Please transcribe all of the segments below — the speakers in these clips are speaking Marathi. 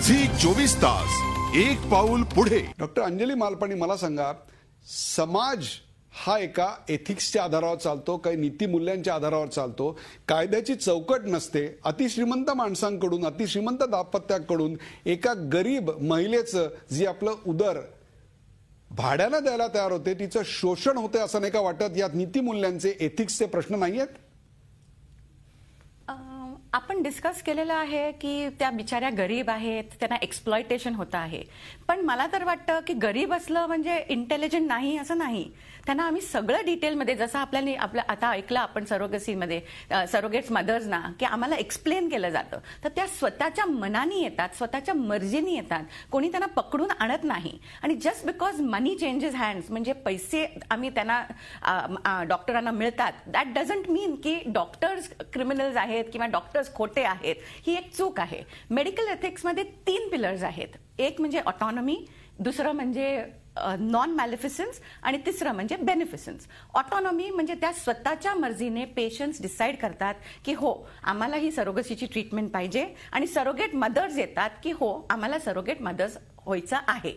झी 24 तास एक पाऊल पुढे। डॉक्टर अंजली मालपाणी, मला सांगा, समाज हा एका एथिक्सच्या आधारावर चालतो, काही नीतिमूल्यांच्या आधारावर चालतो, कायद्याची चौकट नसते। अतिश्रीमंत माणसांकडून, अतिश्रीमंत दाम्पत्याकडून एका गरीब महिलेचं जी आपलं उदर भाड्यानं द्यायला तयार होते, तिचं शोषण होते असं नाही का वाटत? यात नीतिमूल्यांचे, एथिक्सचे प्रश्न नाही आहेत? आपण डिस्कस केलेलं आहे की त्या बिचाऱ्या गरीब आहेत, त्यांना एक्सप्लॉयटेशन होतं आहे। पण मला तर वाटतं की गरीब असलं म्हणजे इंटेलिजंट नाही असं नाही। त्यांना आम्ही सगळं डिटेलमध्ये, जसं आपलं आता ऐकलं आपण सरोगसीमध्ये सरोगेट्स मदर्सना की आम्हाला एक्सप्लेन केलं जातं, तर त्या स्वतःच्या मनाने येतात, स्वतःच्या मर्जीने येतात, कोणी त्यांना पकडून आणत नाही। आणि just because money changes hands, म्हणजे पैसे आम्ही त्यांना डॉक्टरांना मिळतात, दॅट डझंट मीन की डॉक्टर्स क्रिमिनल्स आहेत किंवा डॉक्टर्स खोटे आहेत। ही एक चूक आहे। मेडिकल एथिक्समध्ये 3 पिलर्स आहेत। एक म्हणजे ऑटॉनॉमी, दुसरं म्हणजे नॉन मॅलिफिसन्स आणि तिसरं म्हणजे बेनिफिसन्स। ऑटॉनॉमी म्हणजे त्या स्वतःच्या मर्जीने पेशंट्स डिसाईड करतात की हो आम्हाला ही सरोगसीची ट्रीटमेंट पाहिजे, आणि सरोगेट मदर्स येतात की हो आम्हाला सरोगेट मदर्स व्हायचं आहे।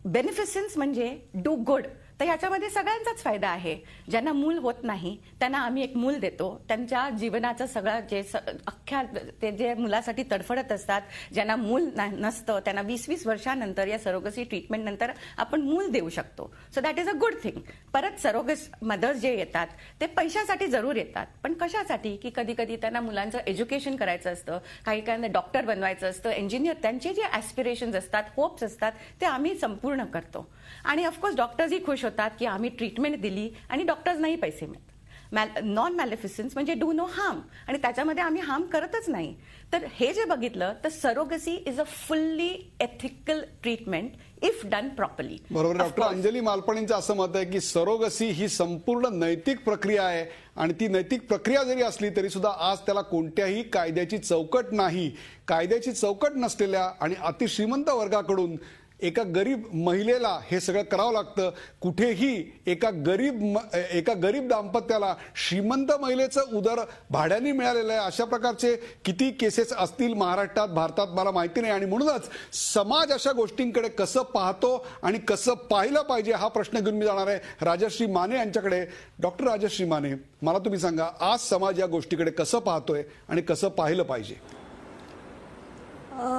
बेनिफिसन्स म्हणजे डू गुड, तर ह्याच्यामध्ये सगळ्यांचाच फायदा आहे। ज्यांना मूल होत नाही त्यांना आम्ही एक मूल देतो, त्यांच्या जीवनाचं सगळं जे अख्ख्या ते जे मुलासाठी तडफडत असतात, ज्यांना मूल नसतं त्यांना 20-20 वर्षानंतर या सरोगसी ट्रीटमेंट नंतर आपण मूल देऊ शकतो। So that is a good thing. परत सरोगस मदर्स जे येतात ते पैशासाठी जरूर येतात, पण कशासाठी की कधी कधी त्यांना मुलांचं एज्युकेशन करायचं असतं, काही काही डॉक्टर बनवायचं असतं, इंजिनियर, त्यांचे जे ॲस्पिरेशन्स असतात, होप्स असतात, ते आम्ही संपूर्ण करतो। आणि ऑफकोर्स डॉक्टर्सही खुश होतात की आम्ही ट्रीटमेंट दिली आणि डॉक्टर्सनाही पैसे मिळतात। नॉन मॅलिफिसन्स म्हणजे डू नो हार्म, आणि त्याच्यामध्ये आम्ही हार्म करतच नाही। तर हे जे बघितलं तर surrogacy is a fully ethical treatment if done properly. बरोबर। डॉक्टर अंजली मालपाणींचं असं मत आहे की सरोगसी ही संपूर्ण नैतिक प्रक्रिया आहे, आणि ती नैतिक प्रक्रिया जरी असली तरी सुद्धा आज त्याला कोणत्याही कायद्याची चौकट नाही। कायद्याची चौकट नसलेल्या आणि अतिश्रीमंत वर्गाकडून एका गरीब महिलेला हे सगळं करावं लागतं। कुठेही एका गरीब दाम्पत्याला श्रीमंत महिलेचं उदर भाड्याने मिळालेलं आहे, अशा प्रकारचे किती केसेस असतील महाराष्ट्रात, भारतात, मला माहिती नाही। आणि म्हणूनच समाज अशा गोष्टींकडे कसं पाहतो आणि कसं पाहिलं पाहिजे हा प्रश्न घेऊन मी जाणार आहे राजश्री माने यांच्याकडे। डॉक्टर राजश्री माने, मला तुम्ही सांगा, आज समाज या गोष्टीकडे कसं पाहतोय आणि कसं पाहिलं पाहिजे?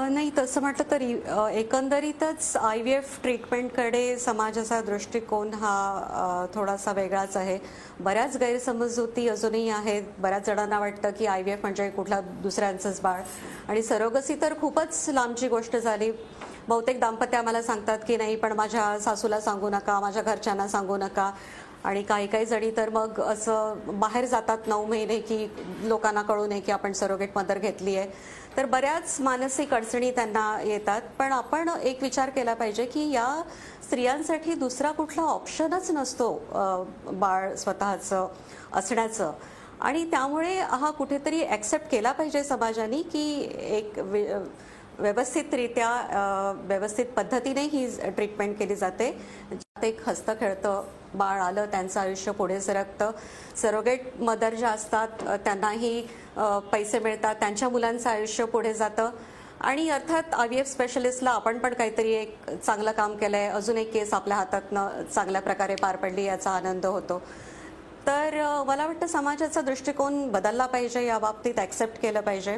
नाही, तसं म्हटलं तरी एकंदरीतच IVF ट्रीटमेंटकडे समाजाचा दृष्टिकोन हा थोडासा वेगळाच आहे। बऱ्याच गैरसमजुती अजूनही आहेत। बऱ्याच जणांना वाटतं की IVF म्हणजे कुठला दुसऱ्यांचंच बाळ, आणि सरोगसी तर खूपच लांबची गोष्ट झाली। बहुतेक दाम्पत्य आम्हाला सांगतात की नाही पण माझ्या सासूला सांगू नका, माझ्या घरच्यांना सांगू नका, आणि काही जणी तर मग असं बाहेर जातात 9 महिने की लोकांना कळू नये की आपण सरोगेट मदर घेतली आहे। तर बऱ्याच मानसिक अडचणी त्यांना येतात। पण आपण एक विचार केला पाहिजे की या स्त्रियांसाठी दुसरा कुठला ऑप्शनच नसतो बाळ स्वतःचं असण्याचं, आणि त्यामुळे हा कुठेतरी ॲक्सेप्ट केला पाहिजे समाजाने की एक व्यवस्थितरित्या व्यवस्थित पद्धतीने ही ट्रीटमेंट केली जाते। एक हसतं खेळतं बाळ आलं, त्यांचं आयुष्य पुढे सरकतं। सरोगेट मदर ज्या असतात त्यांनाही पैसे मिळतात, त्यांच्या मुलांचं आयुष्य पुढे जातं। आणि अर्थात IVF स्पेशलिस्टला आपण पण काहीतरी एक चांगलं काम केलंय, अजून एक केस आपल्या हातातनं चांगल्या प्रकारे पार पडली याचा आनंद होतो। तर मला वाटतं समाजाचा दृष्टिकोन बदलला पाहिजे, या बाबतीत ॲक्सेप्ट केलं पाहिजे।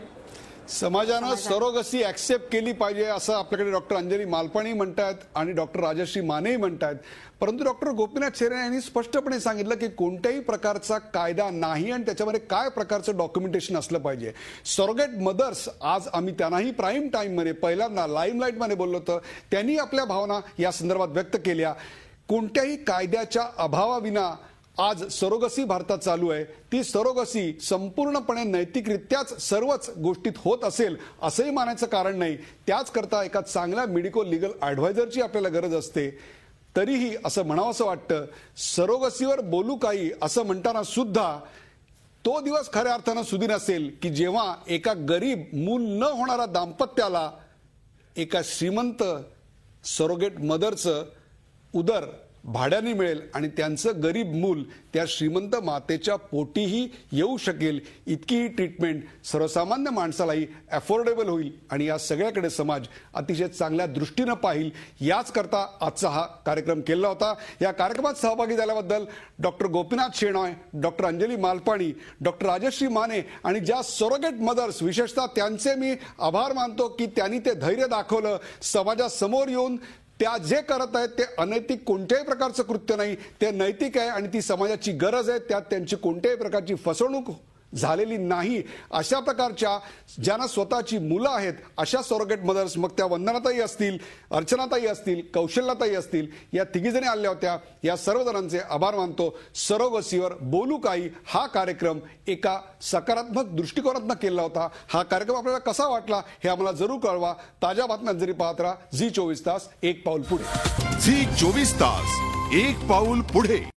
समाजानं सरोगसी ॲक्सेप्ट केली पाहिजे असं आपल्याकडे डॉक्टर अंजली मालपाणी म्हणतात आणि डॉक्टर राजश्री मानेही म्हणतात। परंतु डॉक्टर गोपीनाथ शेरे यांनी स्पष्टपणे सांगितलं की कोणत्याही प्रकारचा कायदा नाही आणि त्याच्यामध्ये काय प्रकारचं डॉक्युमेंटेशन असलं पाहिजे। सरोगेट मदर्स, आज आम्ही त्यांनाही प्राईम टाईममध्ये पहिल्यांदा लाईमलाईटमध्ये बोललो होतं, त्यांनी आपल्या भावना या संदर्भात व्यक्त केल्या। कोणत्याही कायद्याच्या अभावाविना आज सरोगसी भारतात चालू आहे। ती सरोगसी संपूर्णपणे नैतिकरित्याच सर्वच गोष्टीत होत असेल असंही मानायचं कारण नाही। त्याचकरता एका चांगल्या मेडिको लीगल ॲडव्हायझरची आपल्याला गरज असते। तरीही असं म्हणावंसं वाटतं, सरोगसीवर बोलू काही असं म्हणताना सुद्धा तो दिवस खऱ्या अर्थानं सुदीर असेल की जेव्हा एका गरीब मूल न होणाऱ्या दाम्पत्याला एका श्रीमंत सरोगेट मदरचं उदर भाड्याने मिळेल आणि त्यांचं गरीब मूल त्या श्रीमंत मातेच्या पोटीही येऊ शकेल इतकी ही ट्रीटमेंट सर्वसामान्य माणसालाही अफोर्डेबल होईल आणि या सगळ्याकडे समाज अतिशय चांगल्या दृष्टीनं पाहिल याच करता आजचा हा कार्यक्रम केला होता। या कार्यक्रमात सहभागी झाल्याबद्दल doctor Gopinath Shenoy, doctor Anjali Malpani, doctor Rajashree Mane आणि ज्या सरोगेट मदर्स विशेषतः त्यांचे मी आभार मानतो की त्यांनी ते धैर्य दाखवलं, समाजासमोर येऊन त्या जे करत आहेत ते अनैतिक कोणत्याही प्रकारचं कृत्य नाही, ते नैतिक आहे आणि ती समाजाची गरज आहे, त्यात त्यांची कोणत्याही प्रकारची फसवणूक झालेली नाही। अशा प्रकारच्या ज्यांना स्वतःची मुलं आहेत अशा सरोगेट मदर्स, मग त्या वंदनाताई असतील, अर्चनाताई असतील, कौशल्याताई असतील, या तिघीजणी आल्या होत्या। या सर्व जणांचे आभार मानतो। सरोगसीवर बोलू काही हा कार्यक्रम एका सकारात्मक दृष्टिकोनातून केला होता। हा कार्यक्रम आपल्याला कसा वाटला हे आम्हाला जरूर कळवा। ताज्या बातम्यांसाठी पाहत राहा झी 24 तास, एक पाऊल पुढे। झी 24 तास, एक पाऊल पुढे।